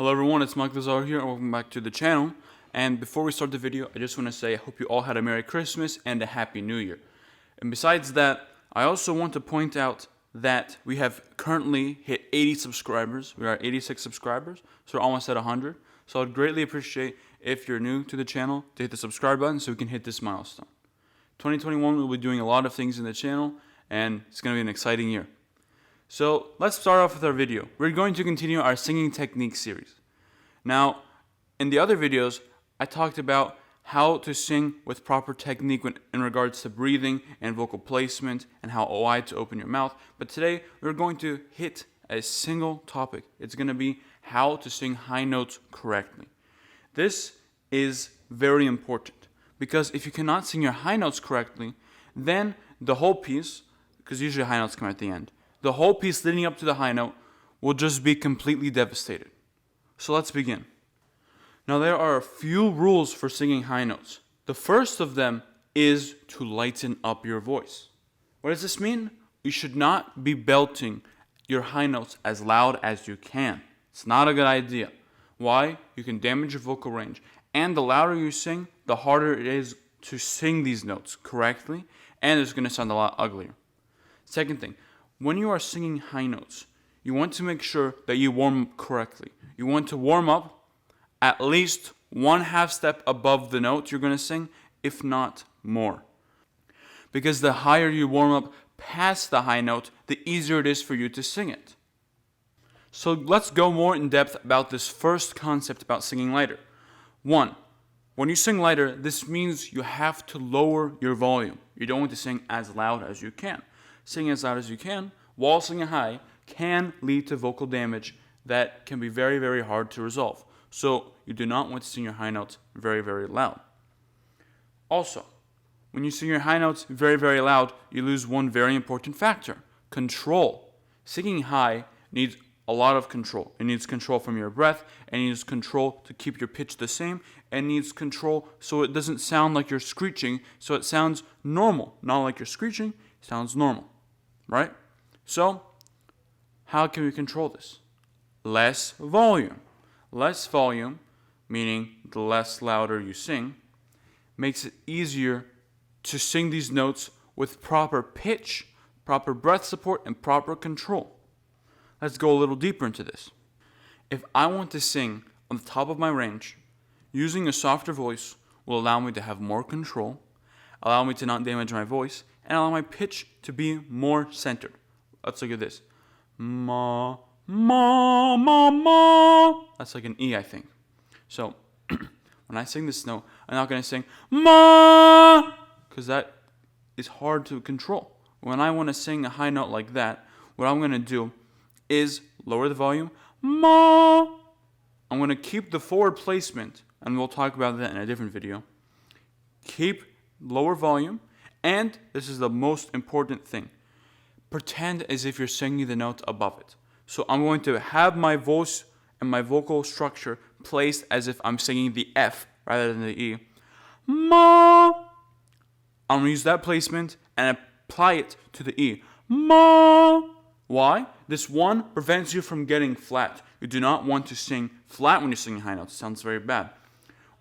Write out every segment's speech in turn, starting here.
Hello everyone, it's Mike Lazar here and welcome back to the channel. And before we start the video, I just want to say I hope you all had a Merry Christmas and a Happy New Year. And besides that, I also want to point out that we have currently hit 80 subscribers. We are at 86 subscribers, so we're almost at 100. So I'd greatly appreciate if you're new to the channel to hit the subscribe button so we can hit this milestone. 2021 we'll be doing a lot of things in the channel and it's going to be an exciting year. So let's start off with our video. We're going to continue our singing technique series. Now, in the other videos, I talked about how to sing with proper technique in regards to breathing and vocal placement and how wide to open your mouth. But today, we're going to hit a single topic. It's going to be how to sing high notes correctly. This is very important because if you cannot sing your high notes correctly, then the whole piece, because usually high notes come at the end, the whole piece leading up to the high note will just be completely devastated. So let's begin. Now there are a few rules for singing high notes. The first of them is to lighten up your voice. What does this mean? You should not be belting your high notes as loud as you can. It's not a good idea. Why? You can damage your vocal range. And the louder you sing, the harder it is to sing these notes correctly, and it's going to sound a lot uglier. Second thing, when you are singing high notes, you want to make sure that you warm up correctly. You want to warm up at least 1/2 step above the note you're going to sing, if not more. Because the higher you warm up past the high note, the easier it is for you to sing it. So let's go more in depth about this first concept about singing lighter. 1. When you sing lighter, this means you have to lower your volume. You don't want to sing as loud as you can. Singing as loud as you can while singing high can lead to vocal damage that can be very, very hard to resolve. So you do not want to sing your high notes very, very loud. Also, when you sing your high notes very, very loud, you lose one very important factor: control. Singing high needs a lot of control. It needs control from your breath, and it needs control to keep your pitch the same, and needs control so it doesn't sound like you're screeching, so it sounds normal. Not like you're screeching, it sounds normal. Right? So, how can we control this? Less volume. Less volume, meaning the less louder you sing, makes it easier to sing these notes with proper pitch, proper breath support, and proper control. Let's go a little deeper into this. If I want to sing on the top of my range, using a softer voice will allow me to have more control, allow me to not damage my voice, and allow my pitch to be more centered. Let's look at this. Ma, ma, ma, ma. That's like an E, I think. So, when I sing this note, I'm not going to sing ma, because that is hard to control. When I want to sing a high note like that, what I'm going to do is lower the volume, ma. I'm going to keep the forward placement, and we'll talk about that in a different video. Keep lower volume. And this is the most important thing. Pretend as if you're singing the note above it. So I'm going to have my voice and my vocal structure placed as if I'm singing the F rather than the E. Ma. I'm going to use that placement and apply it to the E. Ma. Why? This one prevents you from getting flat. You do not want to sing flat when you're singing high notes. It sounds very bad.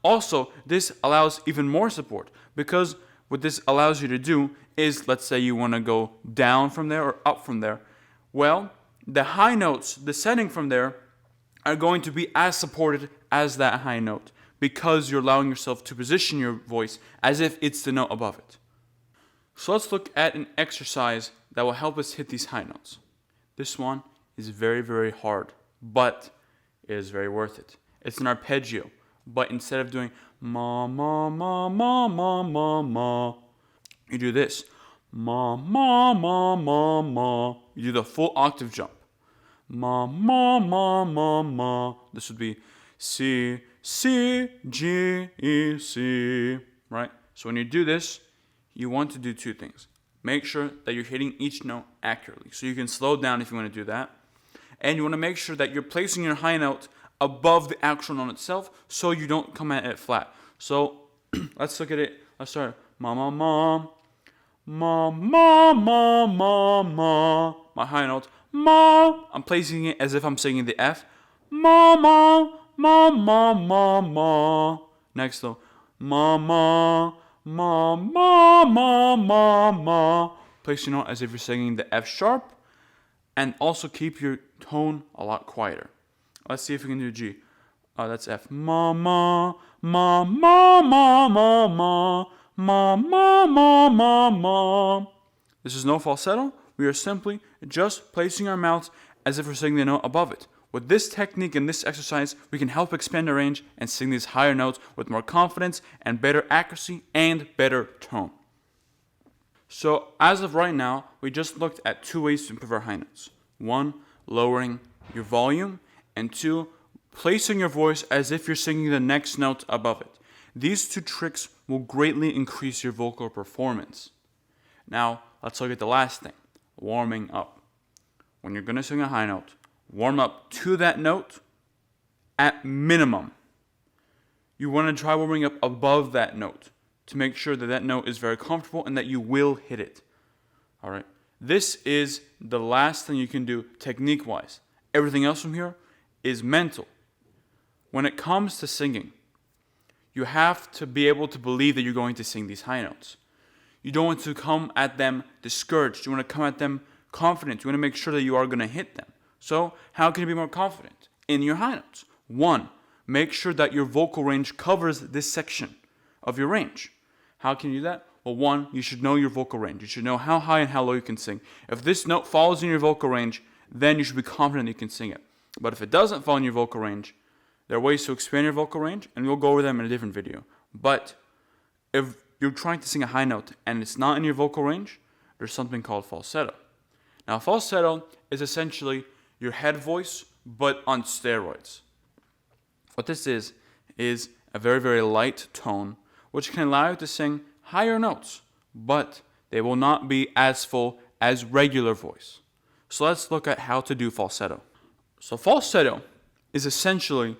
Also, this allows even more support because what this allows you to do is, let's say you want to go down from there or up from there. Well, the high notes descending from there are going to be as supported as that high note because you're allowing yourself to position your voice as if it's the note above it. So let's look at an exercise that will help us hit these high notes. This one is very, very hard, but it is very worth it. It's an arpeggio. But instead of doing ma, ma, ma, ma, ma, ma, ma, you do this. Ma, ma, ma, ma, ma. You do the full octave jump. Ma, ma, ma, ma, ma. This would be C, C, G, E, C. Right? So when you do this, you want to do two things. Make sure that you're hitting each note accurately. So you can slow down if you want to do that. And you want to make sure that you're placing your high note above the actual note itself so you don't come at it flat. So let's look at it. Let's start. Ma, ma, ma. Ma, ma, ma, ma, ma. My high note. Ma. I'm placing it as if I'm singing the F. ma, ma, ma, ma, ma. Next though, ma, ma, ma, ma, ma, ma, ma. Place your note as if you're singing the F sharp, and also keep your tone a lot quieter. Let's see if we can do G. That's F. Ma, ma, ma, ma, ma, ma, ma, ma, ma, ma, ma, ma. This is no falsetto. We are simply just placing our mouths as if we're singing the note above it. With this technique and this exercise, we can help expand our range and sing these higher notes with more confidence and better accuracy and better tone. So as of right now, we just looked at 2 ways to improve our high notes. 1, lowering your volume, and 2, placing your voice as if you're singing the next note above it. These 2 tricks will greatly increase your vocal performance. Now, let's look at the last thing, warming up. When you're going to sing a high note, warm up to that note at minimum. You want to try warming up above that note to make sure that that note is very comfortable and that you will hit it. All right. This is the last thing you can do technique-wise. Everything else from here is mental. When it comes to singing, you have to be able to believe that you're going to sing these high notes. You don't want to come at them discouraged. You want to come at them confident. You want to make sure that you are going to hit them. So, how can you be more confident in your high notes? 1, make sure that your vocal range covers this section of your range. How can you do that? Well, 1, you should know your vocal range. You should know how high and how low you can sing. If this note falls in your vocal range, then you should be confident you can sing it. But if it doesn't fall in your vocal range, there are ways to expand your vocal range, and we'll go over them in a different video. But if you're trying to sing a high note and it's not in your vocal range, there's something called falsetto. Now, falsetto is essentially your head voice, but on steroids. What this is a very, very light tone, which can allow you to sing higher notes, but they will not be as full as regular voice. So let's look at how to do falsetto. So falsetto is essentially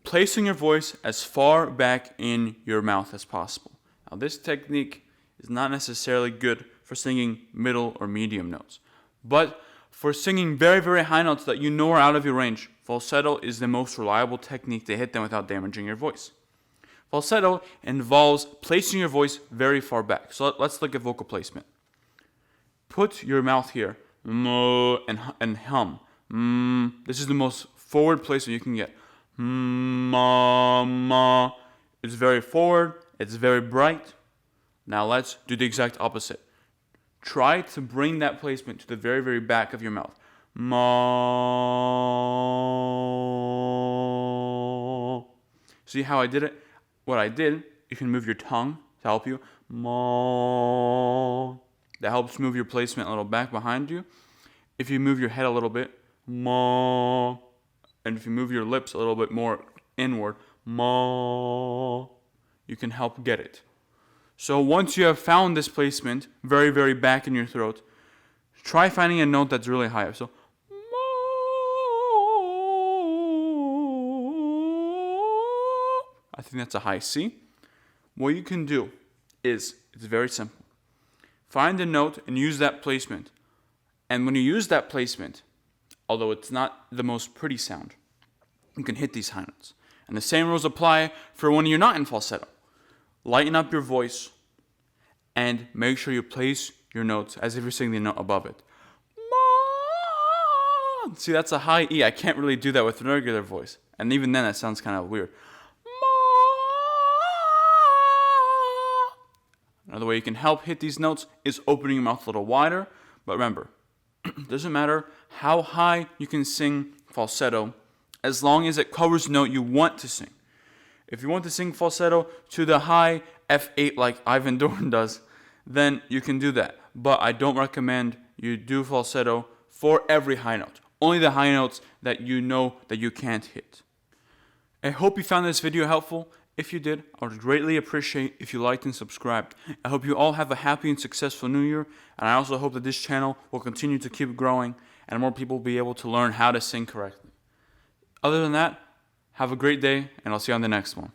placing your voice as far back in your mouth as possible. Now, this technique is not necessarily good for singing middle or medium notes, but for singing very, very high notes that you know are out of your range, falsetto is the most reliable technique to hit them without damaging your voice. Falsetto involves placing your voice very far back. So let's look at vocal placement. Put your mouth here and hum. This is the most forward placement you can get. Ma, ma. It's very forward. It's very bright. Now let's do the exact opposite. Try to bring that placement to the very, very back of your mouth. Ma. See how I did it? What I did, you can move your tongue to help you. Ma. That helps move your placement a little back behind you. If you move your head a little bit, ma. And if you move your lips a little bit more inward, ma, you can help get it. So once you have found this placement very, very back in your throat, try finding a note that's really high. So, ma. I think that's a high C. What you can do is, it's very simple. Find a note and use that placement. And when you use that placement, although it's not the most pretty sound, you can hit these high notes. And the same rules apply for when you're not in falsetto. Lighten up your voice and make sure you place your notes as if you're singing the note above it. Ma. See, that's a high E. I can't really do that with a regular voice. And even then, that sounds kind of weird. Ma. Another way you can help hit these notes is opening your mouth a little wider. But remember, it doesn't matter how high you can sing falsetto as long as it covers the note you want to sing. If you want to sing falsetto to the high F8 like Ivan Doran does, then you can do that. But I don't recommend you do falsetto for every high note. Only the high notes that you know that you can't hit. I hope you found this video helpful. If you did, I would greatly appreciate if you liked and subscribed. I hope you all have a happy and successful new year, and I also hope that this channel will continue to keep growing and more people will be able to learn how to sing correctly. Other than that, have a great day, and I'll see you on the next one.